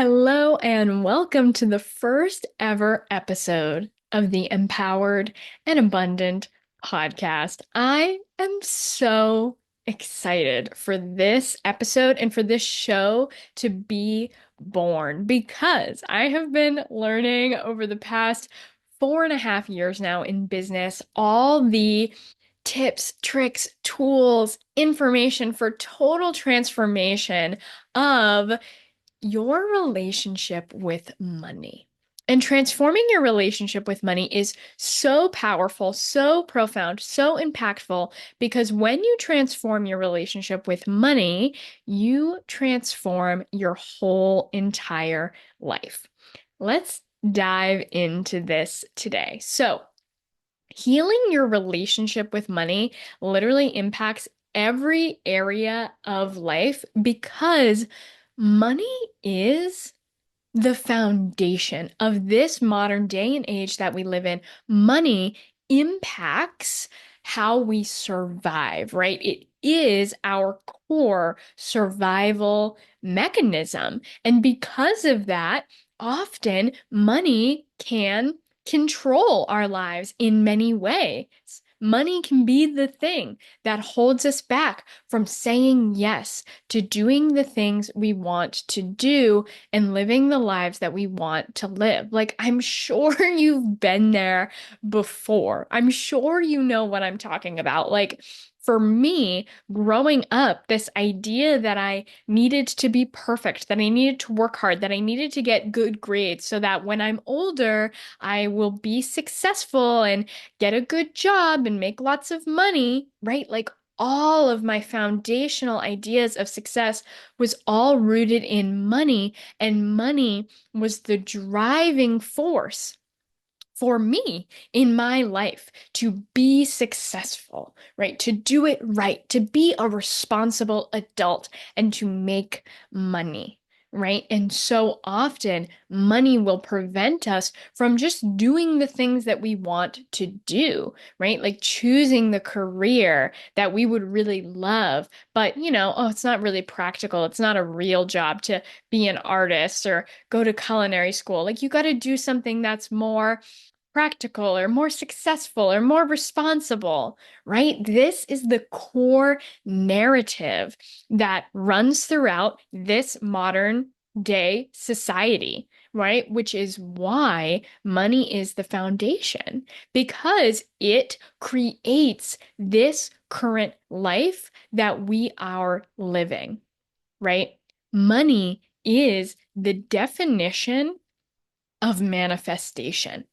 Hello and welcome to the first ever episode of the Empowered and Abundant podcast. I am so excited for this episode and for this show to be born because I have been learning over the past 4.5 years now in business all the tips, tricks, tools, information for total transformation of your relationship with money. And transforming your relationship with money is so powerful, so profound, so impactful because when you transform your relationship with money, you transform your whole entire life. Let's dive into this today. So, healing your relationship with money literally impacts every area of life because money is the foundation of this modern day and age that we live in. Money impacts how we survive, right? It is our core survival mechanism. And because of that, often money can control our lives in many ways. Money can be the thing that holds us back from saying yes to doing the things we want to do and living the lives that we want to live. Like, I'm sure you've been there before. I'm sure you know what I'm talking about. Like, for me, growing up, this idea that I needed to be perfect, that I needed to work hard, that I needed to get good grades so that when I'm older, I will be successful and get a good job and make lots of money, right? Like, all of my foundational ideas of success was all rooted in money, and money was the driving force for me in my life to be successful, right? To do it right, to be a responsible adult and to make money. Right. And so often money will prevent us from just doing the things that we want to do, right? Like choosing the career that we would really love, but oh, it's not really practical. It's not a real job to be an artist or go to culinary school. Like you got to do something that's more practical or more successful or more responsible, right? This is the core narrative that runs throughout this modern day society, right? Which is why money is the foundation because it creates this current life that we are living, right? Money is the definition of manifestation,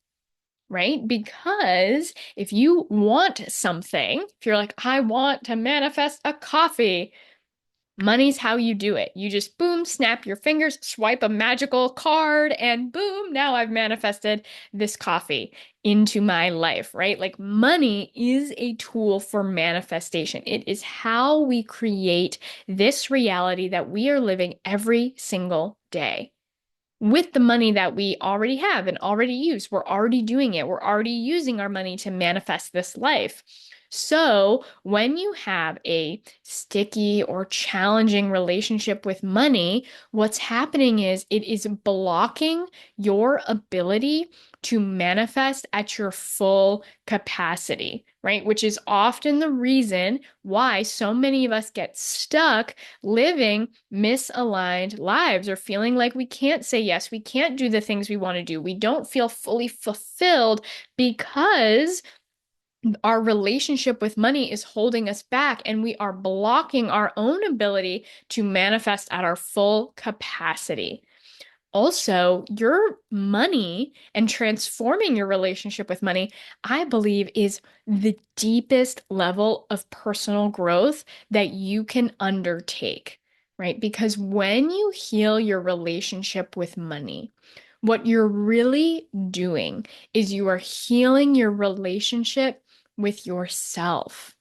right? Because if you want something, if you're like, I want to manifest a coffee, money's how you do it. You just boom, snap your fingers, swipe a magical card, and boom, now I've manifested this coffee into my life, right? Like money is a tool for manifestation. It is how we create this reality that we are living every single day with the money that we already have and already use. We're already doing it. We're already using our money to manifest this life. So, when you have a sticky or challenging relationship with money, what's happening is it is blocking your ability to manifest at your full capacity, right? Which is often the reason why so many of us get stuck living misaligned lives or feeling like we can't say yes, we can't do the things we want to do. We don't feel fully fulfilled because our relationship with money is holding us back and we are blocking our own ability to manifest at our full capacity. Also, your money and transforming your relationship with money, I believe, is the deepest level of personal growth that you can undertake, right? Because when you heal your relationship with money, what you're really doing is you are healing your relationship with yourself,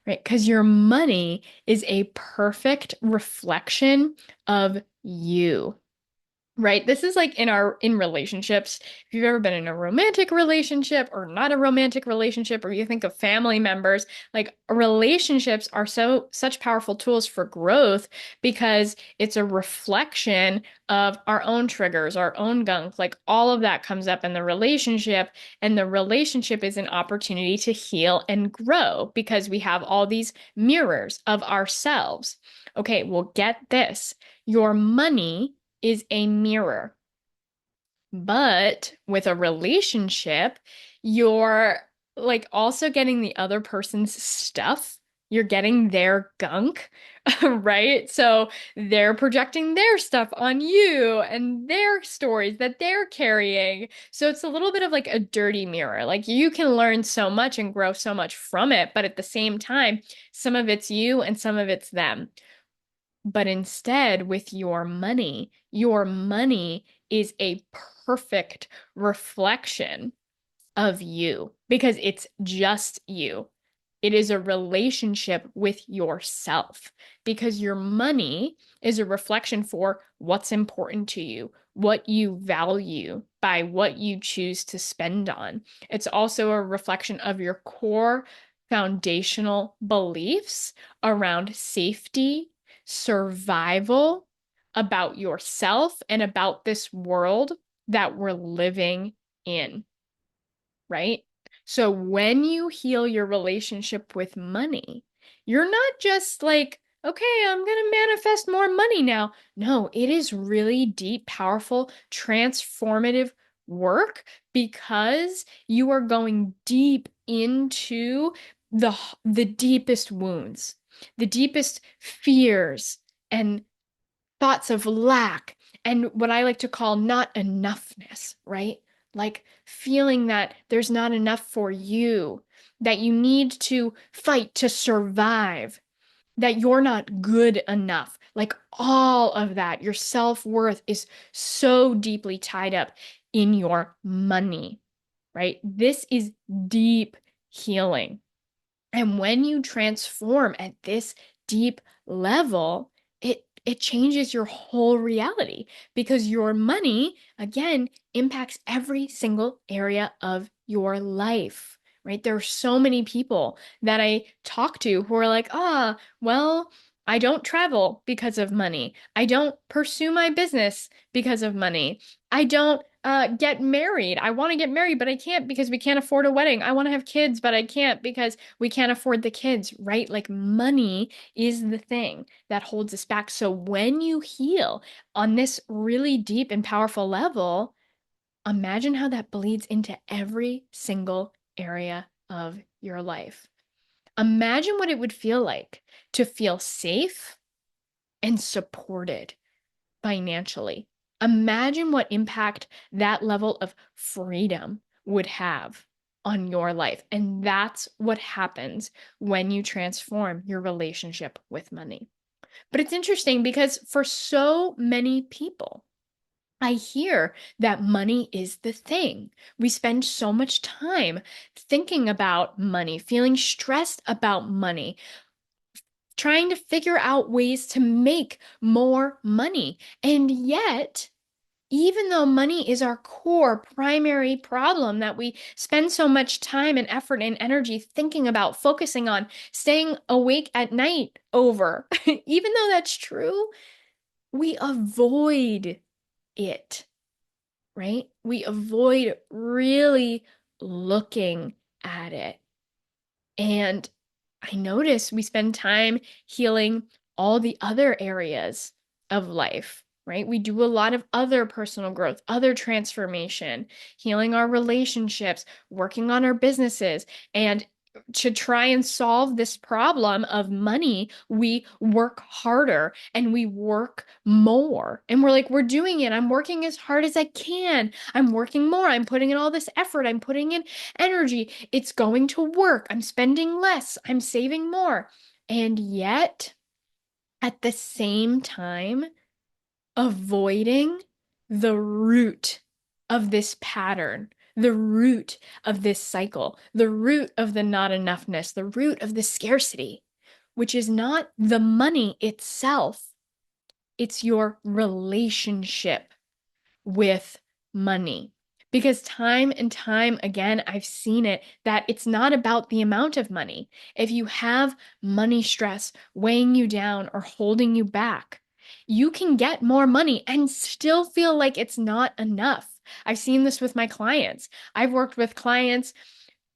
right? Because your money is a perfect reflection of you. Right? This is like in relationships. If you've ever been in a romantic relationship or not a romantic relationship, or you think of family members, like relationships are such powerful tools for growth because it's a reflection of our own triggers, our own gunk. Like all of that comes up in the relationship, and the relationship is an opportunity to heal and grow because we have all these mirrors of ourselves. Okay, well, get this. Your money is a mirror. But with a relationship, you're like also getting the other person's stuff. You're getting their gunk, right? So they're projecting their stuff on you and their stories that they're carrying. So it's a little bit of like a dirty mirror. Like you can learn so much and grow so much from it, but at the same time, some of it's you and some of it's them. But instead, with your money is a perfect reflection of you because it's just you. It is a relationship with yourself because your money is a reflection for what's important to you, what you value by what you choose to spend on. It's also a reflection of your core foundational beliefs around safety, survival, about yourself, and about this world that we're living in, right? So when you heal your relationship with money, you're not just like, okay, I'm going to manifest more money now. No, it is really deep, powerful, transformative work because you are going deep into the deepest wounds, the deepest fears and thoughts of lack and what I like to call not enoughness, right? Like feeling that there's not enough for you, that you need to fight to survive, that you're not good enough. Like all of that, your self-worth is so deeply tied up in your money, right? This is deep healing. And when you transform at this deep level, it changes your whole reality because your money, again, impacts every single area of your life, right? There are so many people that I talk to who are like, well, I don't travel because of money. I don't pursue my business because of money. I don't get married. I want to get married, but I can't because we can't afford a wedding. I want to have kids, but I can't because we can't afford the kids, right? Like money is the thing that holds us back. So when you heal on this really deep and powerful level, imagine how that bleeds into every single area of your life. Imagine what it would feel like to feel safe and supported financially. Imagine what impact that level of freedom would have on your life. And that's what happens when you transform your relationship with money. But it's interesting because for so many people, I hear that money is the thing. We spend so much time thinking about money, feeling stressed about money, trying to figure out ways to make more money. And yet, even though money is our core primary problem that we spend so much time and effort and energy thinking about, focusing on, staying awake at night over, even though that's true, we avoid it, right? We avoid really looking at it. And I notice we spend time healing all the other areas of life, right? We do a lot of other personal growth, other transformation, healing our relationships, working on our businesses. And to try and solve this problem of money, we work harder and we work more. And we're like, we're doing it. I'm working as hard as I can. I'm working more. I'm putting in all this effort. I'm putting in energy. It's going to work. I'm spending less. I'm saving more. And yet, at the same time, avoiding the root of this pattern, the root of this cycle, the root of the not enoughness, the root of the scarcity, which is not the money itself, it's your relationship with money. Because time and time again, I've seen it that it's not about the amount of money. If you have money stress weighing you down or holding you back, you can get more money and still feel like it's not enough. I've seen this with my clients. I've worked with clients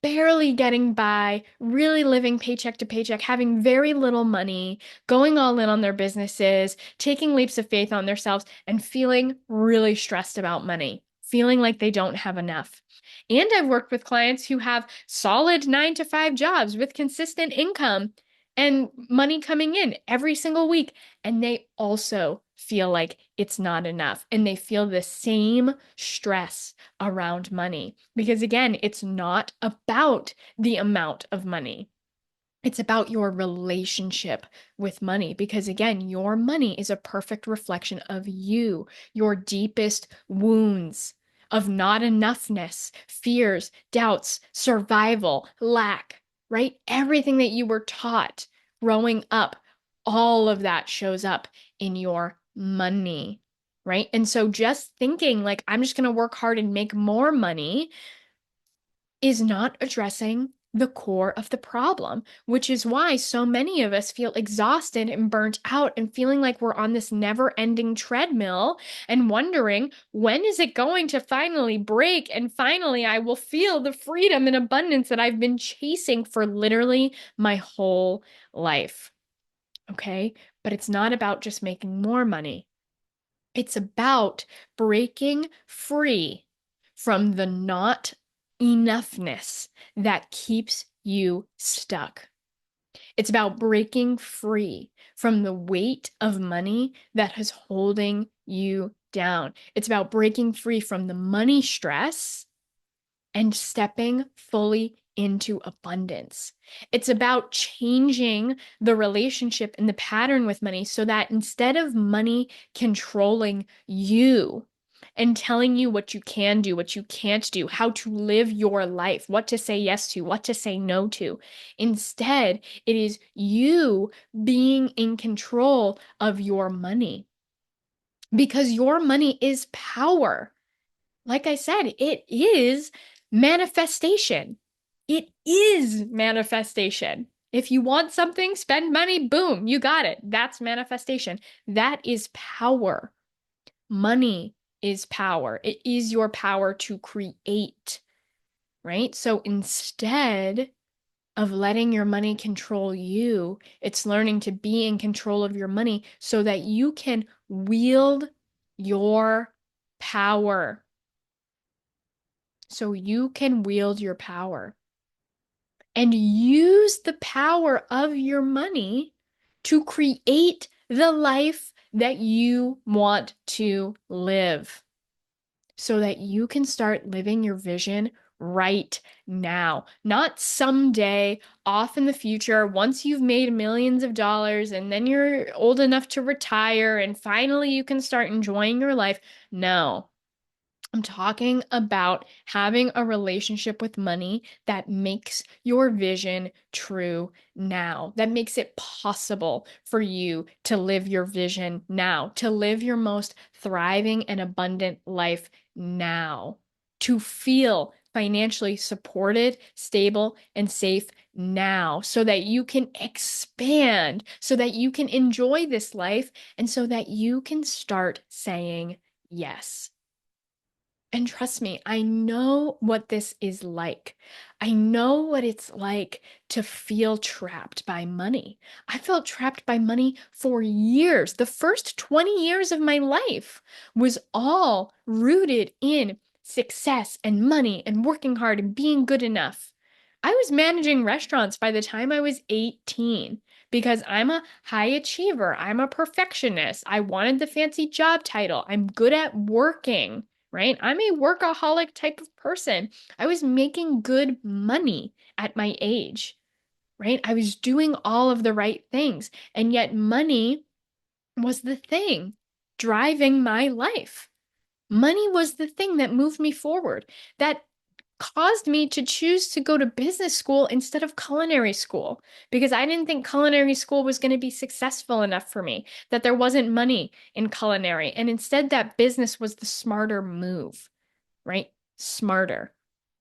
barely getting by, really living paycheck to paycheck, having very little money, going all in on their businesses, taking leaps of faith on themselves, and feeling really stressed about money, feeling like they don't have enough. And I've worked with clients who have solid 9 to 5 jobs with consistent income and money coming in every single week. And they also feel like it's not enough. And they feel the same stress around money. Because again, it's not about the amount of money. It's about your relationship with money because, again, your money is a perfect reflection of you, your deepest wounds of not enoughness, fears, doubts, survival, lack, right? Everything that you were taught growing up, all of that shows up in your money, right? And so just thinking like, I'm just going to work hard and make more money is not addressing the core of the problem, which is why so many of us feel exhausted and burnt out and feeling like we're on this never-ending treadmill and wondering, when is it going to finally break? And finally, I will feel the freedom and abundance that I've been chasing for literally my whole life. Okay? But it's not about just making more money. It's about breaking free from the not enoughness that keeps you stuck. It's about breaking free from the weight of money that is holding you down. It's about breaking free from the money stress and stepping fully into abundance. It's about changing the relationship and the pattern with money so that instead of money controlling you and telling you what you can do, what you can't do, how to live your life, what to say yes to, what to say no to, instead, it is you being in control of your money because your money is power. Like I said, it is manifestation. It is manifestation. If you want something, spend money, boom, you got it. That's manifestation. That is power. Money is power. It is your power to create, right? So instead of letting your money control you, it's learning to be in control of your money so that you can wield your power. So you can wield your power and use the power of your money to create the life that you want to live so that you can start living your vision right now, not someday off in the future once you've made millions of dollars and then you're old enough to retire and finally you can start enjoying your life. No. I'm talking about having a relationship with money that makes your vision true now, that makes it possible for you to live your vision now, to live your most thriving and abundant life now, to feel financially supported, stable, and safe now, so that you can expand, so that you can enjoy this life, and so that you can start saying yes. And trust me, I know what this is like. I know what it's like to feel trapped by money. I felt trapped by money for years. The first 20 years of my life was all rooted in success and money and working hard and being good enough. I was managing restaurants by the time I was 18 because I'm a high achiever. I'm a perfectionist. I wanted the fancy job title. I'm good at working, right? I'm a workaholic type of person. I was making good money at my age, right? I was doing all of the right things. And yet money was the thing driving my life. Money was the thing that moved me forward, that caused me to choose to go to business school instead of culinary school because I didn't think culinary school was going to be successful enough for me, that there wasn't money in culinary. And instead, that business was the smarter move, right? Smarter,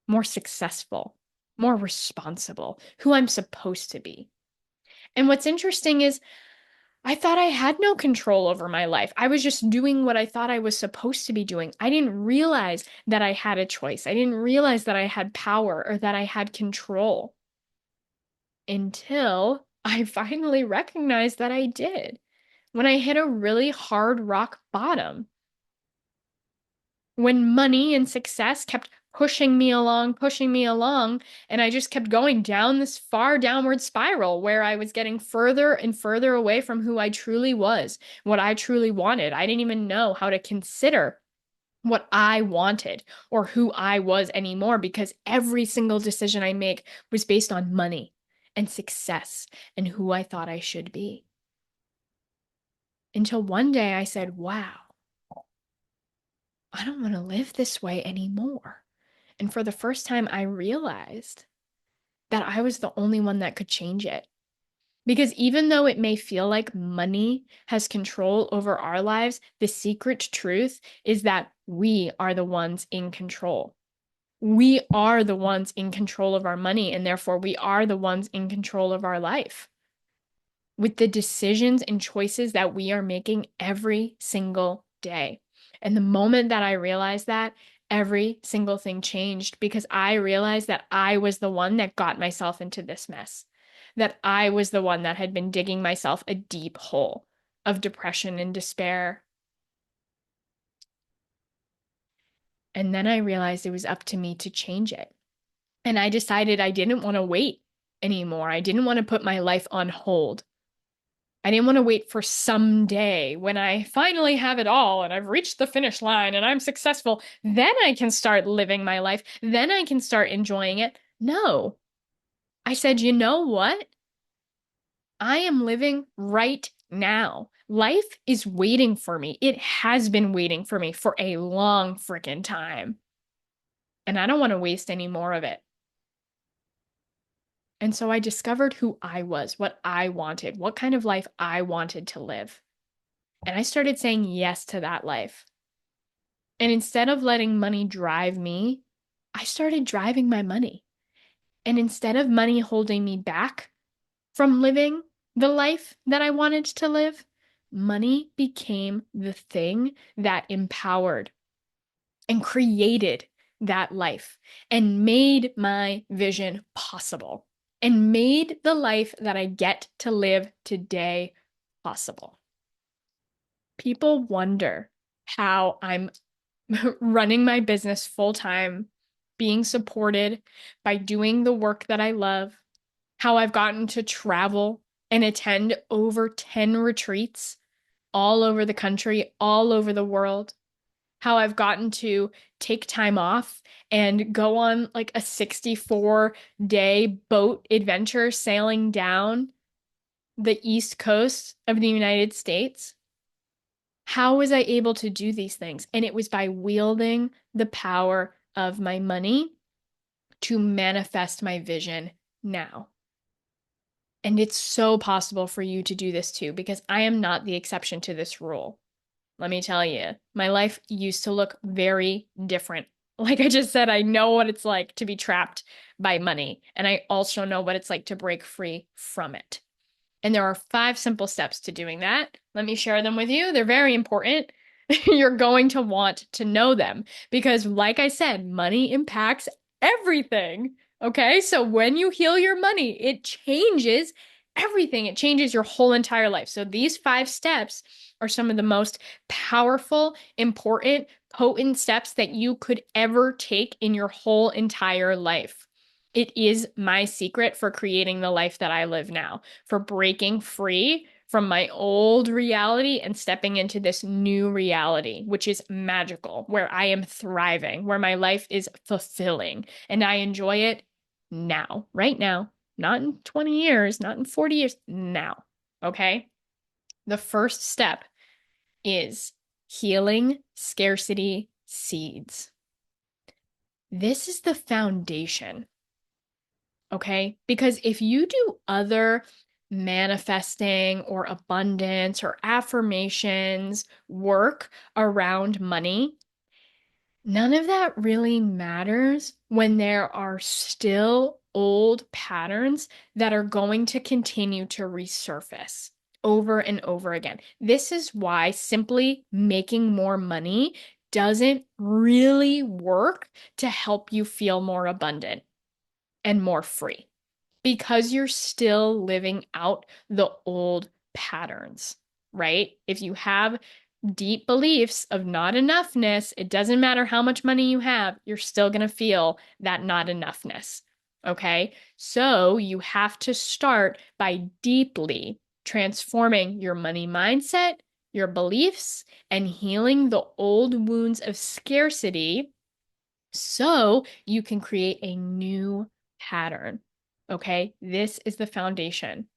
more successful, more responsible, who I'm supposed to be. And what's interesting is I thought I had no control over my life. I was just doing what I thought I was supposed to be doing. I didn't realize that I had a choice. I didn't realize that I had power or that I had control until I finally recognized that I did. When I hit a really hard rock bottom, when money and success kept pushing me along, and I just kept going down this far downward spiral where I was getting further and further away from who I truly was, what I truly wanted. I didn't even know how to consider what I wanted or who I was anymore because every single decision I make was based on money and success and who I thought I should be. Until one day I said, wow, I don't want to live this way anymore. And for the first time, I realized that I was the only one that could change it. Because even though it may feel like money has control over our lives, the secret truth is that we are the ones in control. We are the ones in control of our money, and therefore we are the ones in control of our life with the decisions and choices that we are making every single day. And the moment that I realized that, every single thing changed because I realized that I was the one that got myself into this mess, that I was the one that had been digging myself a deep hole of depression and despair. And then I realized it was up to me to change it. And I decided I didn't want to wait anymore. I didn't want to put my life on hold. I didn't want to wait for someday when I finally have it all and I've reached the finish line and I'm successful. Then I can start living my life. Then I can start enjoying it. No. I said, you know what? I am living right now. Life is waiting for me. It has been waiting for me for a long freaking time. And I don't want to waste any more of it. And so I discovered who I was, what I wanted, what kind of life I wanted to live. And I started saying yes to that life. And instead of letting money drive me, I started driving my money. And instead of money holding me back from living the life that I wanted to live, money became the thing that empowered and created that life and made my vision possible and made the life that I get to live today possible. People wonder how I'm running my business full time, being supported by doing the work that I love, how I've gotten to travel and attend over 10 retreats all over the country, all over the world, how I've gotten to take time off and go on like a 64-day boat adventure sailing down the East Coast of the United States. How was I able to do these things? And it was by wielding the power of my money to manifest my vision now. And it's so possible for you to do this too, because I am not the exception to this rule. Let me tell you, my life used to look very different. Like I just said, I know what it's like to be trapped by money, and I also know what it's like to break free from it. And there are 5 simple steps to doing that. Let me share them with you. They're very important. You're going to want to know them because, like I said, money impacts everything. Okay. So when you heal your money, it changes everything. It changes your whole entire life. So these 5 steps are some of the most powerful, important, potent steps that you could ever take in your whole entire life. It is my secret for creating the life that I live now, for breaking free from my old reality and stepping into this new reality, which is magical, where I am thriving, where my life is fulfilling, and I enjoy it now, right now, not in 20 years, not in 40 years, now. Okay? The first step is healing scarcity seeds. This is the foundation, okay? Because if you do other manifesting or abundance or affirmations work around money, none of that really matters when there are still old patterns that are going to continue to resurface over and over again. This is why simply making more money doesn't really work to help you feel more abundant and more free because you're still living out the old patterns, right? If you have deep beliefs of not enoughness, it doesn't matter how much money you have, you're still going to feel that not enoughness. Okay. So you have to start by deeply transforming your money mindset, your beliefs, and healing the old wounds of scarcity so you can create a new pattern. Okay. This is the foundation.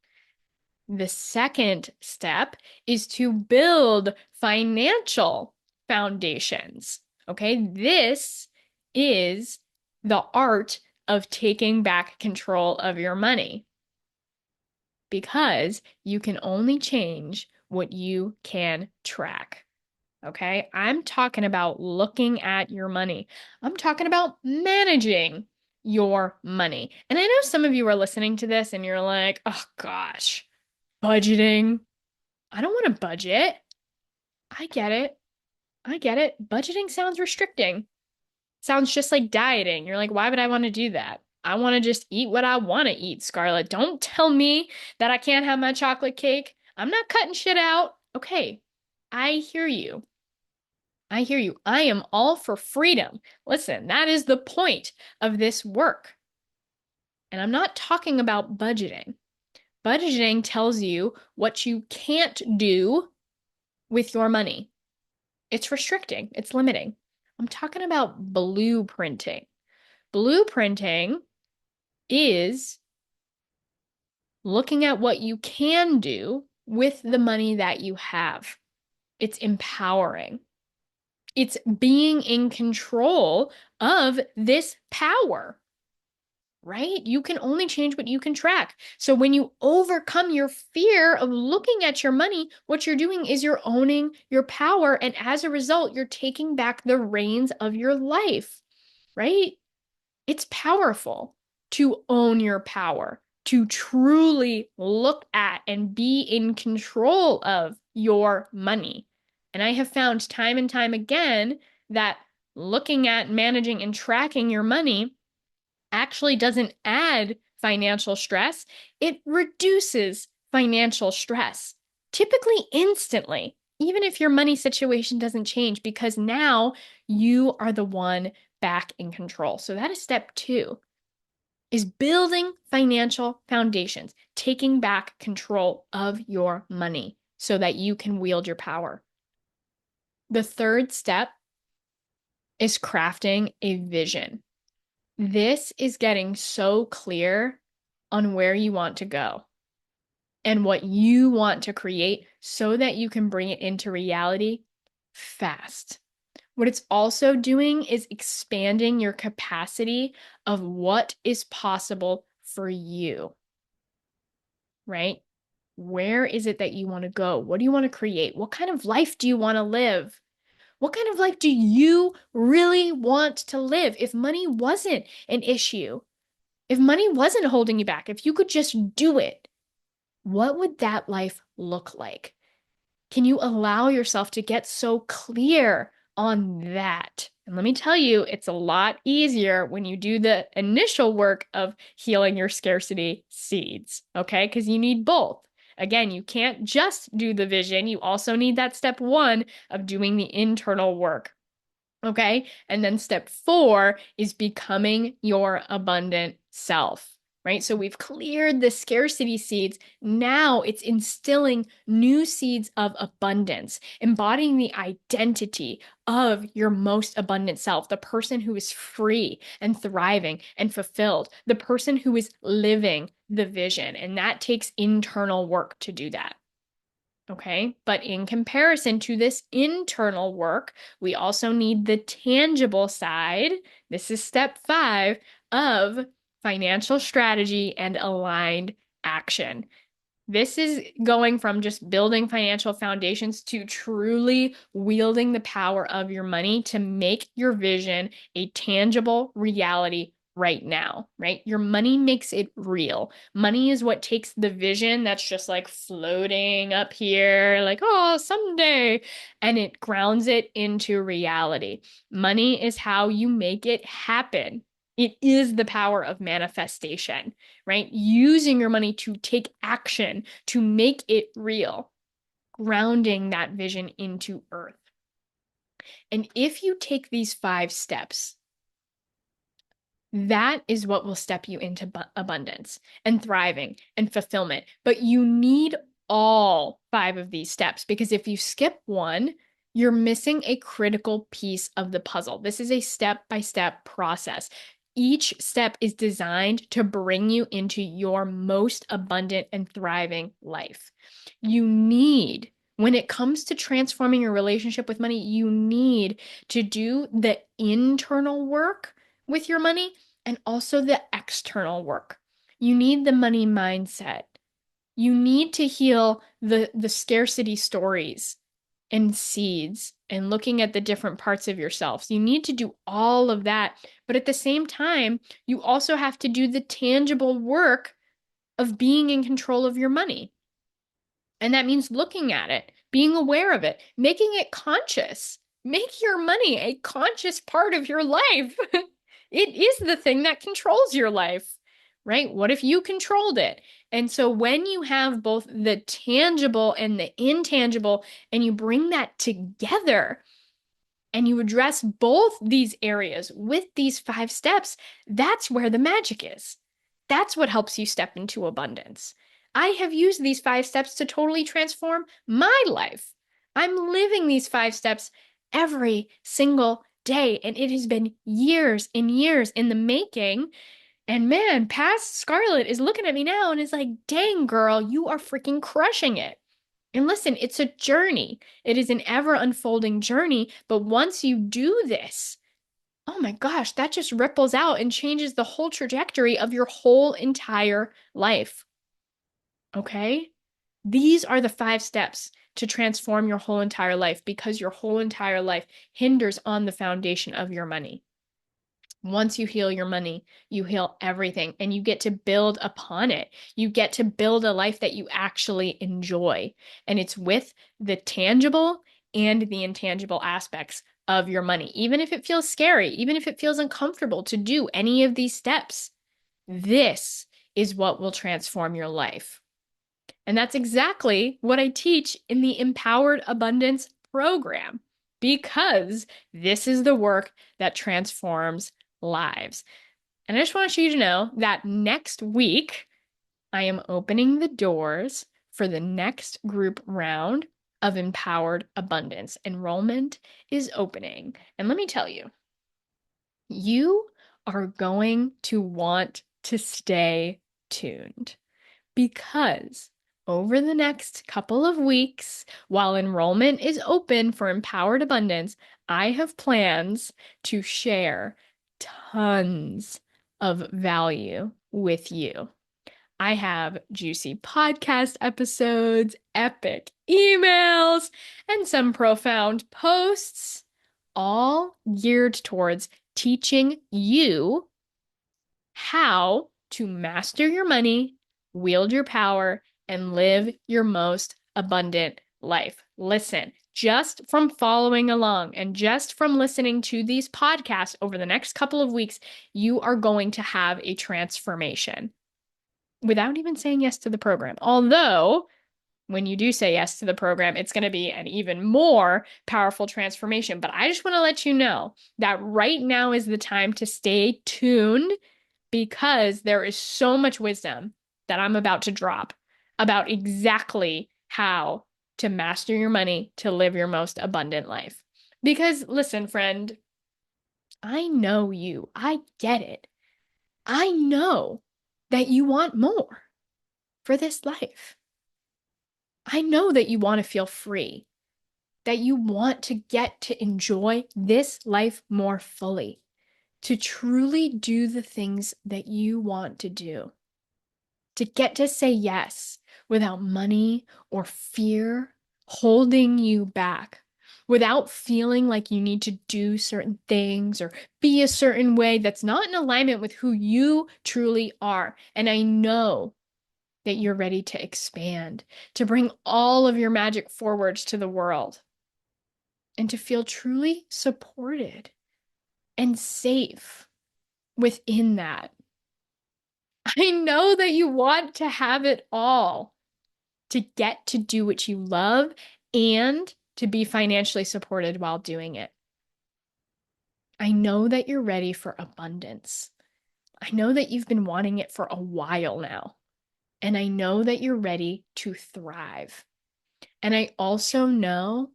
The second step is to build financial foundations. Okay, this is the art of taking back control of your money because you can only change what you can track. Okay, I'm talking about looking at your money. I'm talking about managing your money. And I know some of you are listening to this and you're like, oh gosh, budgeting. I don't want to budget. I get it. I get it. Budgeting sounds restricting. Sounds just like dieting. You're like, why would I want to do that? I want to just eat what I want to eat, Scarlett. Don't tell me that I can't have my chocolate cake. I'm not cutting shit out. Okay, I hear you. I hear you. I am all for freedom. Listen, that is the point of this work. And I'm not talking about budgeting. Budgeting tells you what you can't do with your money. It's restricting, it's limiting. I'm talking about blueprinting. Blueprinting is looking at what you can do with the money that you have. It's empowering. It's being in control of this power, right? You can only change what you can track. So when you overcome your fear of looking at your money, what you're doing is you're owning your power. And as a result, you're taking back the reins of your life, right? It's powerful to own your power, to truly look at and be in control of your money. And I have found time and time again that looking at managing and tracking your money actually doesn't add financial stress, it reduces financial stress, typically instantly, even if your money situation doesn't change, because now you are the one back in control. So that is step two, is building financial foundations, taking back control of your money so that you can wield your power. The third step is crafting a vision. This is getting so clear on where you want to go and what you want to create so that you can bring it into reality fast. What it's also doing is expanding your capacity of what is possible for you, right? Where is it that you want to go? What do you want to create? What kind of life do you want to live? What kind of life do you really want to live if money wasn't an issue? If money wasn't holding you back, if you could just do it, what would that life look like? Can you allow yourself to get so clear on that? And let me tell you, it's a lot easier when you do the initial work of healing your scarcity seeds, okay? Because you need both. Again, you can't just do the vision. You also need that step one of doing the internal work. Okay. And then step four is becoming your abundant self, right? So we've cleared the scarcity seeds. Now it's instilling new seeds of abundance, embodying the identity of your most abundant self, the person who is free and thriving and fulfilled, the person who is living the vision. And that takes internal work to do that. Okay. But in comparison to this internal work, we also need the tangible side. This is step 5 of financial strategy and aligned action. This is going from just building financial foundations to truly wielding the power of your money to make your vision a tangible reality right now, right? Your money makes it real. Money is what takes the vision that's just like floating up here, like, oh, someday, and it grounds it into reality. Money is how you make it happen. It is the power of manifestation, right? Using your money to take action, to make it real, grounding that vision into earth. And if you take these 5 steps, that is what will step you into abundance and thriving and fulfillment. But you need all 5 of these steps because if you skip one, you're missing a critical piece of the puzzle. This is a step-by-step process. Each step is designed to bring you into your most abundant and thriving life. You need, when it comes to transforming your relationship with money, you need to do the internal work with your money and also the external work. You need the money mindset. You need to heal the scarcity stories and seeds and looking at the different parts of yourselves. You need to do all of that. But at the same time, you also have to do the tangible work of being in control of your money. And that means looking at it, being aware of it, making it conscious. Make your money a conscious part of your life. It is the thing that controls your life, right? What if you controlled it? And so when you have both the tangible and the intangible, and you bring that together, and you address both these areas with these 5 steps, that's where the magic is. That's what helps you step into abundance. I have used these 5 steps to totally transform my life. I'm living these 5 steps every single day, and it has been years and years in the making. And man, past Scarlett is looking at me now and is like, dang, girl, you are freaking crushing it. And listen, it's a journey. It is an ever unfolding journey. But once you do this, oh my gosh, that just ripples out and changes the whole trajectory of your whole entire life. Okay? These are the 5 steps to transform your whole entire life because your whole entire life hinders on the foundation of your money. Once you heal your money, you heal everything and you get to build upon it. You get to build a life that you actually enjoy. And it's with the tangible and the intangible aspects of your money. Even if it feels scary, even if it feels uncomfortable to do any of these steps, this is what will transform your life. And that's exactly what I teach in the Empowered Abundance program, because this is the work that transforms lives. And I just want you to know that next week, I am opening the doors for the next group round of Empowered Abundance. Enrollment is opening. And let me tell you, you are going to want to stay tuned because over the next couple of weeks, while enrollment is open for Empowered Abundance, I have plans to share tons of value with you. I have juicy podcast episodes, epic emails, and some profound posts, all geared towards teaching you how to master your money, wield your power, and live your most abundant life. Listen, just from following along and just from listening to these podcasts over the next couple of weeks, you are going to have a transformation without even saying yes to the program. Although, when you do say yes to the program, it's going to be an even more powerful transformation. But I just want to let you know that right now is the time to stay tuned because there is so much wisdom that I'm about to drop about exactly how to master your money to live your most abundant life. Because listen, friend, I know you. I get it. I know that you want more for this life. I know that you want to feel free, that you want to get to enjoy this life more fully, to truly do the things that you want to do, to get to say yes without money or fear holding you back, without feeling like you need to do certain things or be a certain way that's not in alignment with who you truly are. And I know that you're ready to expand, to bring all of your magic forwards to the world, and to feel truly supported and safe within that. I know that you want to have it all, to get to do what you love and to be financially supported while doing it. I know that you're ready for abundance. I know that you've been wanting it for a while now. And I know that you're ready to thrive. And I also know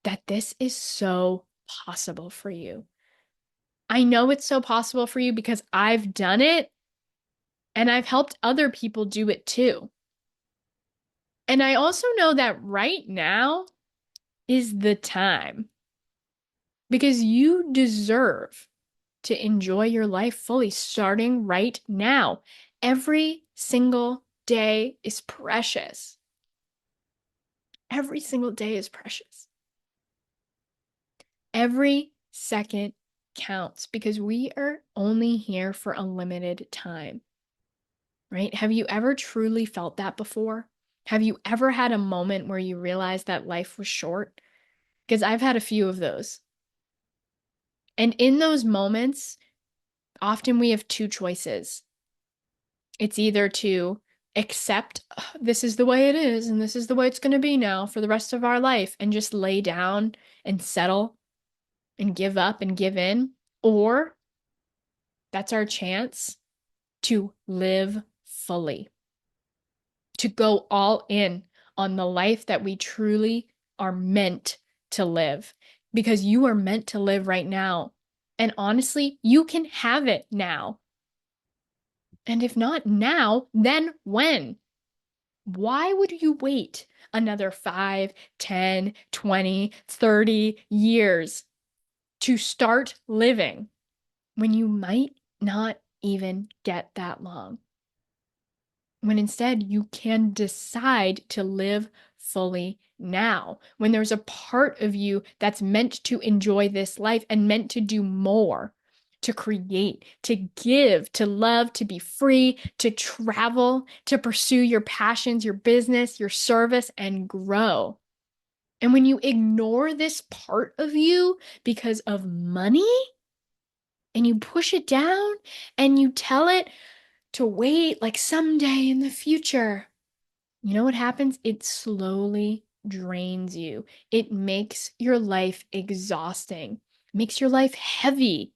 that this is so possible for you. I know it's so possible for you because I've done it and I've helped other people do it too. And I also know that right now is the time because you deserve to enjoy your life fully starting right now. Every single day is precious. Every single day is precious. Every second counts because we are only here for a limited time, right? Have you ever truly felt that before? Have you ever had a moment where you realized that life was short? Because I've had a few of those. And in those moments, often we have two choices. It's either to accept this is the way it is and this is the way it's going to be now for the rest of our life and just lay down and settle and give up and give in, or that's our chance to live fully, to go all in on the life that we truly are meant to live. Because you are meant to live right now. And honestly, you can have it now. And if not now, then when? Why would you wait another 5, 10, 20, 30 years to start living when you might not even get that long? When instead you can decide to live fully now, when there's a part of you that's meant to enjoy this life and meant to do more, to create, to give, to love, to be free, to travel, to pursue your passions, your business, your service, and grow. And when you ignore this part of you because of money and you push it down and you tell it to wait like someday in the future, you know what happens? It slowly drains you. It makes your life exhausting, makes your life heavy,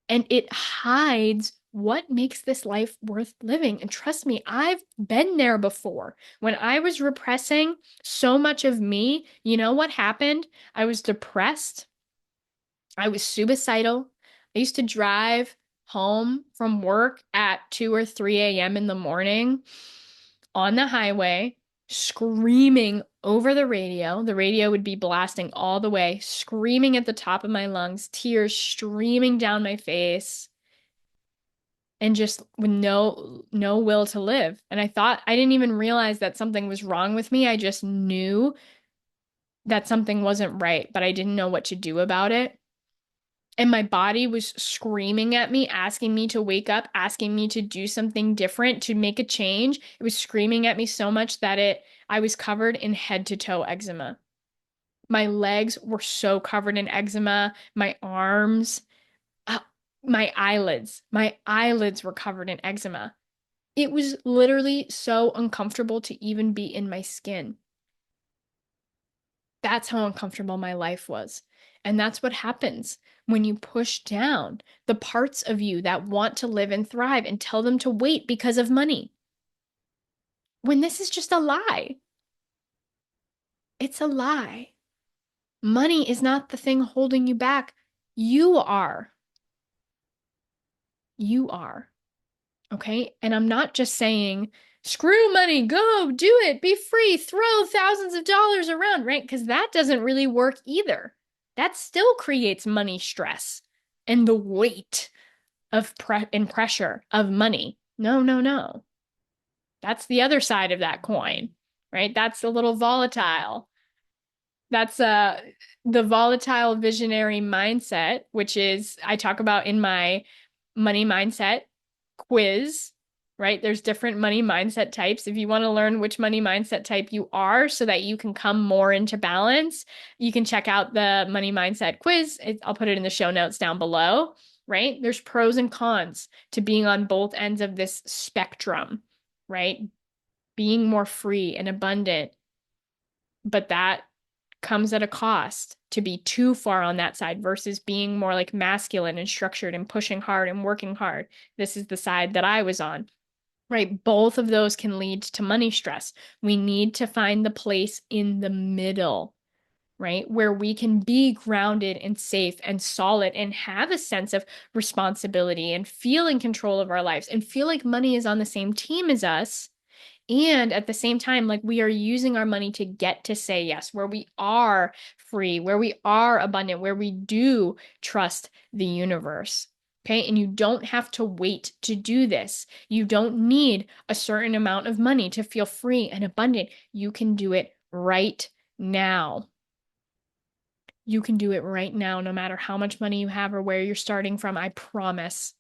and it hides what makes this life worth living. And trust me, I've been there before. When I was repressing so much of me, you know what happened? I was depressed. I was suicidal. I used to drive home from work at 2 or 3 a.m. in the morning on the highway, screaming over the radio. The radio would be blasting all the way, screaming at the top of my lungs, tears streaming down my face, and just with no will to live. And I didn't even realize that something was wrong with me. I just knew that something wasn't right, but I didn't know what to do about it. And my body was screaming at me, asking me to wake up, asking me to do something different, to make a change. It was screaming at me so much that I was covered in head to toe eczema. My legs were so covered in eczema, my arms, uh, my eyelids were covered in eczema. It was literally so uncomfortable to even be in my skin. That's how uncomfortable my life was. And that's what happens when you push down the parts of you that want to live and thrive and tell them to wait because of money. When this is just a lie. It's a lie. Money is not the thing holding you back. You are. You are. Okay. And I'm not just saying screw money, go do it, be free, throw thousands of dollars around, right? Because that doesn't really work either. That still creates money stress and the weight of pressure of money. No, no, no. That's the other side of that coin, right? That's a little volatile. That's the volatile visionary mindset, which is I talk about in my money mindset quiz, right? There's different money mindset types. If you want to learn which money mindset type you are so that you can come more into balance, you can check out the money mindset quiz. I'll put it in the show notes down below, right? There's pros and cons to being on both ends of this spectrum, right? Being more free and abundant, but that comes at a cost to be too far on that side versus being more like masculine and structured and pushing hard and working hard. This is the side that I was on, right? Both of those can lead to money stress. We need to find the place in the middle, right? Where we can be grounded and safe and solid and have a sense of responsibility and feel in control of our lives and feel like money is on the same team as us, and at the same time, like we are using our money to get to say yes, where we are free, where we are abundant, where we do trust the universe. Okay. And you don't have to wait to do this. You don't need a certain amount of money to feel free and abundant. You can do it right now. You can do it right now, no matter how much money you have or where you're starting from. I promise.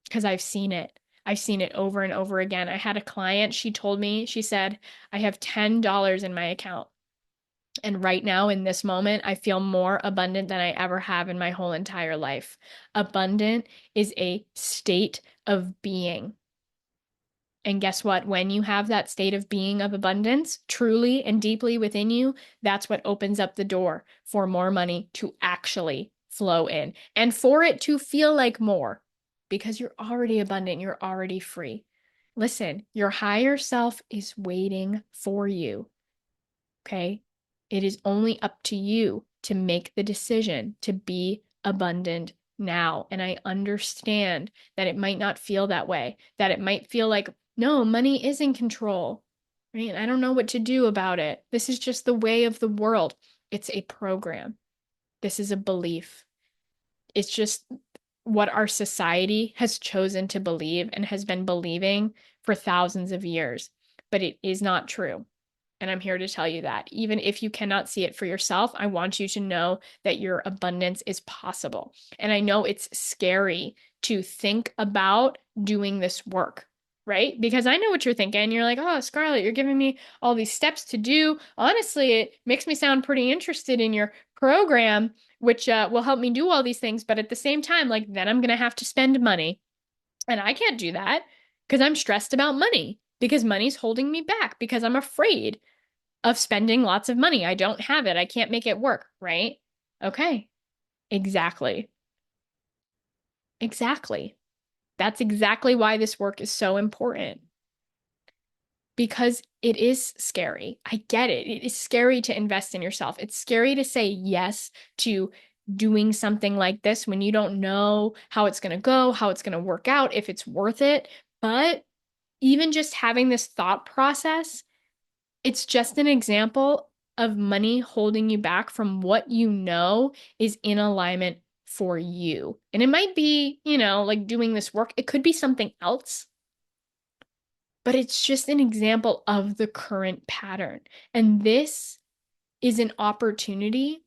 Because I've seen it. I've seen it over and over again. I had a client, she told me, she said, I have $10 in my account. And right now, in this moment, I feel more abundant than I ever have in my whole entire life. Abundant is a state of being. And guess what? When you have that state of being of abundance, truly and deeply within you, that's what opens up the door for more money to actually flow in and for it to feel like more because you're already abundant, you're already free. Listen, your higher self is waiting for you. Okay? It is only up to you to make the decision to be abundant now. And I understand that it might not feel that way, that it might feel like, no, money is in control, right? I don't know what to do about it. This is just the way of the world. It's a program. This is a belief. It's just what our society has chosen to believe and has been believing for thousands of years. But it is not true. And I'm here to tell you that. Even if you cannot see it for yourself, I want you to know that your abundance is possible. And I know it's scary to think about doing this work, right? Because I know what you're thinking. You're like, oh, Scarlett, you're giving me all these steps to do. Honestly, it makes me sound pretty interested in your program, which will help me do all these things. But at the same time, like, then I'm going to have to spend money. And I can't do that because I'm stressed about money, because money's holding me back, because I'm afraid of spending lots of money. I don't have it. I can't make it work, right? Okay. Exactly. Exactly. That's exactly why this work is so important. Because it is scary. I get it. It is scary to invest in yourself. It's scary to say yes to doing something like this when you don't know how it's going to go, how it's going to work out, if it's worth it. But even just having this thought process, it's just an example of money holding you back from what you know is in alignment for you. And it might be, like doing this work. It could be something else, but it's just an example of the current pattern. And this is an opportunity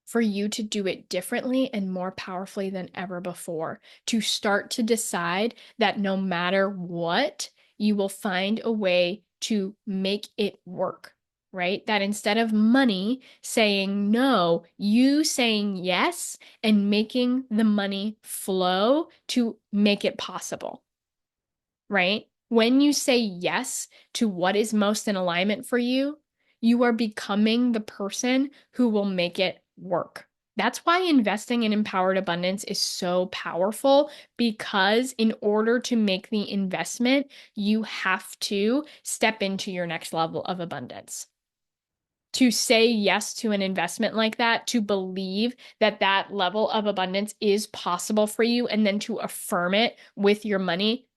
for you to do it differently and more powerfully than ever before, to start to decide that no matter what, you will find a way to make it work, right? That instead of money saying no, you saying yes and making the money flow to make it possible, right? When you say yes to what is most in alignment for you, you are becoming the person who will make it work. That's why investing in empowered abundance is so powerful, because in order to make the investment, you have to step into your next level of abundance. To say yes to an investment like that, to believe that that level of abundance is possible for you, and then to affirm it with your money,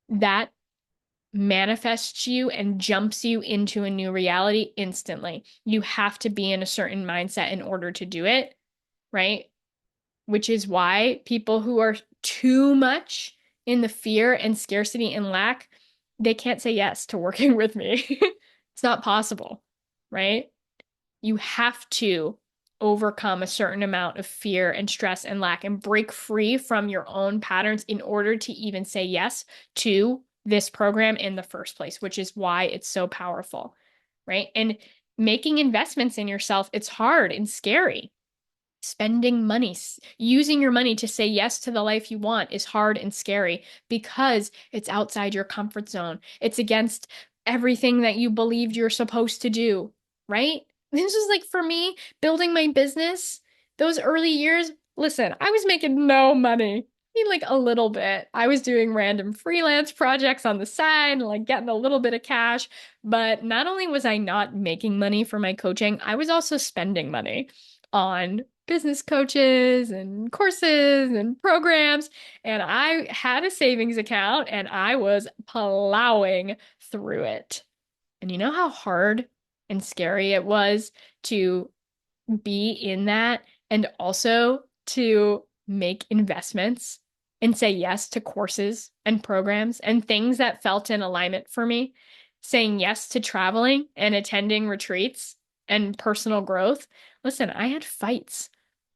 that manifests you and jumps you into a new reality instantly. You have to be in a certain mindset in order to do it, right? Which is why people who are too much in the fear and scarcity and lack, they can't say yes to working with me. It's not possible, right? You have to overcome a certain amount of fear and stress and lack and break free from your own patterns in order to even say yes to this program in the first place, which is why it's so powerful, right? And making investments in yourself, it's hard and scary. Spending money, using your money to say yes to the life you want is hard and scary because it's outside your comfort zone. It's against everything that you believed you're supposed to do, right? This was like for me, building my business, those early years, listen, I was making no money. I mean, like a little bit. I was doing random freelance projects on the side, like getting a little bit of cash. But not only was I not making money for my coaching, I was also spending money on business coaches and courses and programs. And I had a savings account and I was plowing through it. And you know how hard and scary it was to be in that and also to make investments and say yes to courses and programs and things that felt in alignment for me, saying yes to traveling and attending retreats and personal growth. Listen, I had fights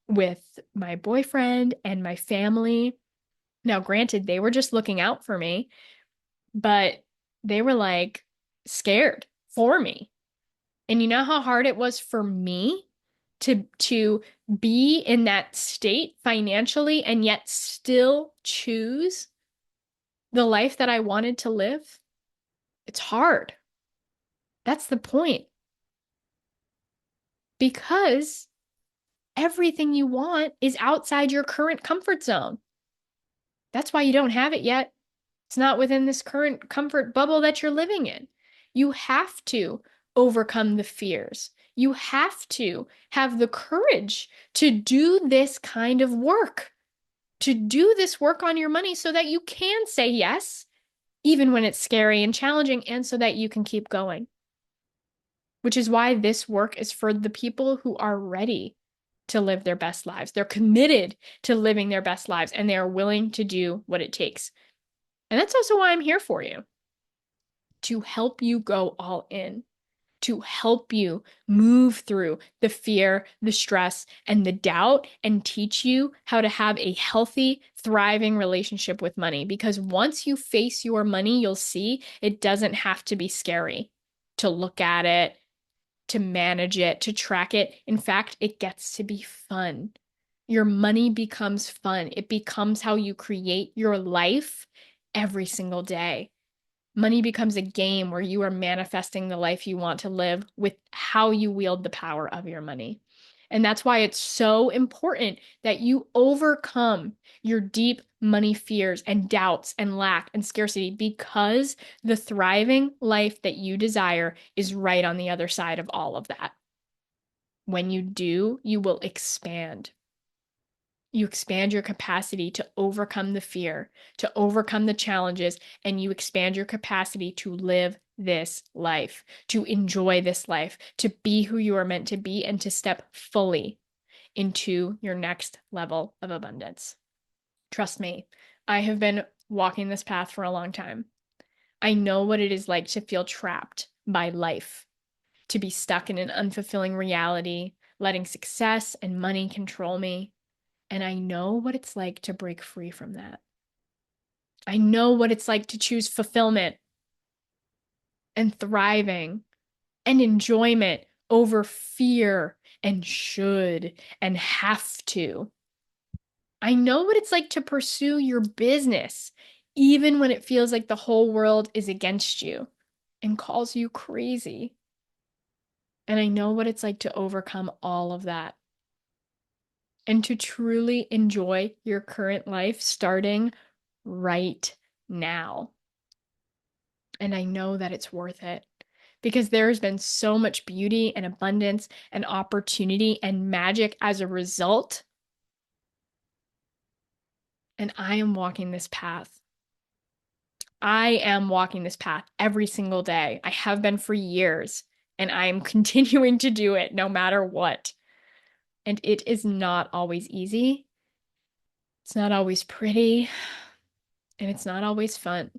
with my boyfriend and my family. Now, granted, they were just looking out for me, but they were like scared for me. And you know how hard it was for me to be in that state financially and yet still choose the life that I wanted to live? It's hard. That's the point. Because everything you want is outside your current comfort zone. That's why you don't have it yet. It's not within this current comfort bubble that you're living in. You have to overcome the fears. You have to have the courage to do this kind of work, to do this work on your money so that you can say yes, even when it's scary and challenging, and so that you can keep going. Which is why this work is for the people who are ready to live their best lives. They're committed to living their best lives and they are willing to do what it takes. And that's also why I'm here for you, to help you go all in, to help you move through the fear, the stress, and the doubt, and teach you how to have a healthy, thriving relationship with money. Because once you face your money, you'll see it doesn't have to be scary to look at it, to manage it, to track it. In fact, it gets to be fun. Your money becomes fun. It becomes how you create your life every single day. Money becomes a game where you are manifesting the life you want to live with how you wield the power of your money. And that's why it's so important that you overcome your deep money fears and doubts and lack and scarcity, because the thriving life that you desire is right on the other side of all of that. When you do, you will expand. You expand your capacity to overcome the fear, to overcome the challenges, and you expand your capacity to live this life, to enjoy this life, to be who you are meant to be, and to step fully into your next level of abundance. Trust me, I have been walking this path for a long time. I know what it is like to feel trapped by life, to be stuck in an unfulfilling reality, letting success and money control me. And I know what it's like to break free from that. I know what it's like to choose fulfillment and thriving and enjoyment over fear and should and have to. I know what it's like to pursue your business, even when it feels like the whole world is against you and calls you crazy. And I know what it's like to overcome all of that and to truly enjoy your current life starting right now. And I know that it's worth it because there has been so much beauty and abundance and opportunity and magic as a result. And I am walking this path I am walking this path every single day. I have been for years, and I am continuing to do it no matter what. And it is not always easy. It's not always pretty, and it's not always fun.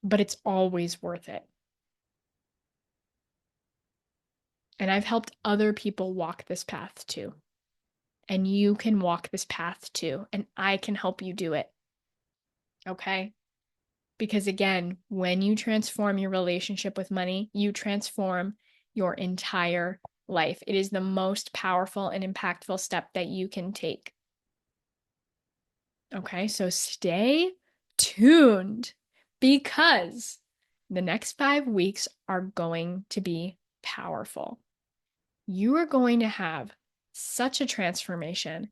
But it's always worth it. And I've helped other people walk this path too. And you can walk this path too. And I can help you do it. Okay? Because again, when you transform your relationship with money, you transform your entire life. It is the most powerful and impactful step that you can take. Okay, so stay tuned because the next 5 weeks are going to be powerful. You are going to have such a transformation,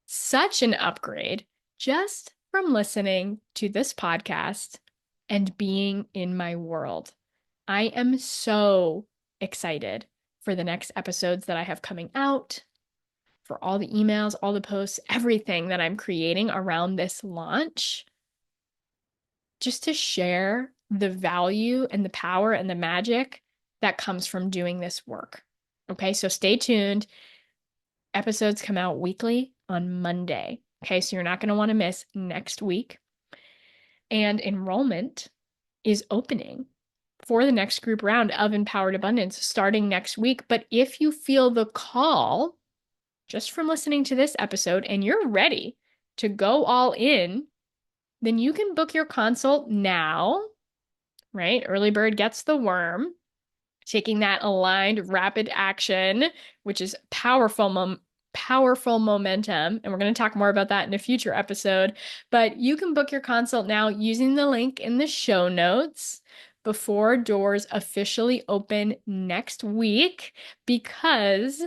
such an upgrade just from listening to this podcast and being in my world. I am so excited for the next episodes that I have coming out, for all the emails, all the posts, everything that I'm creating around this launch, just to share the value and the power and the magic that comes from doing this work. Okay, so stay tuned. Episodes come out weekly on Monday. Okay, so you're not going to want to miss next week. And enrollment is opening for the next group round of Empowered Abundance starting next week. But if you feel the call just from listening to this episode and you're ready to go all in, then you can book your consult now, right? Early bird gets the worm. Taking that aligned rapid action, which is powerful momentum. And we're going to talk more about that in a future episode. But you can book your consult now using the link in the show notes before doors officially open next week, because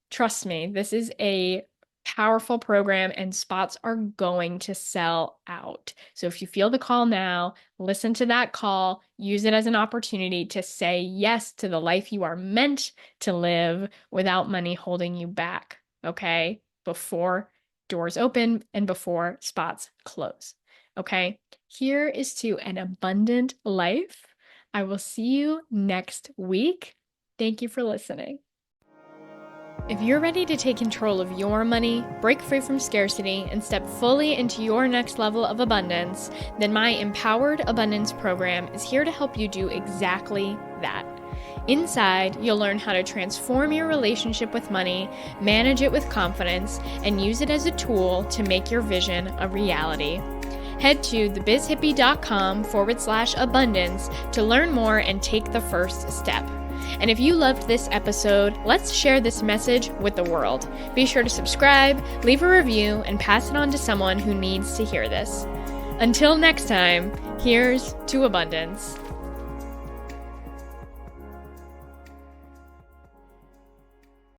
trust me, this is a powerful program and spots are going to sell out. So if you feel the call now, listen to that call, use it as an opportunity to say yes to the life you are meant to live without money holding you back, okay? Before doors open and before spots close, okay? Here is to an abundant life. I will see you next week. Thank you for listening. If you're ready to take control of your money, break free from scarcity, and step fully into your next level of abundance, then my Empowered Abundance program is here to help you do exactly that. Inside, you'll learn how to transform your relationship with money, manage it with confidence, and use it as a tool to make your vision a reality. Head to thebizhippie.com/abundance to learn more and take the first step. And if you loved this episode, let's share this message with the world. Be sure to subscribe, leave a review, and pass it on to someone who needs to hear this. Until next time, here's to abundance.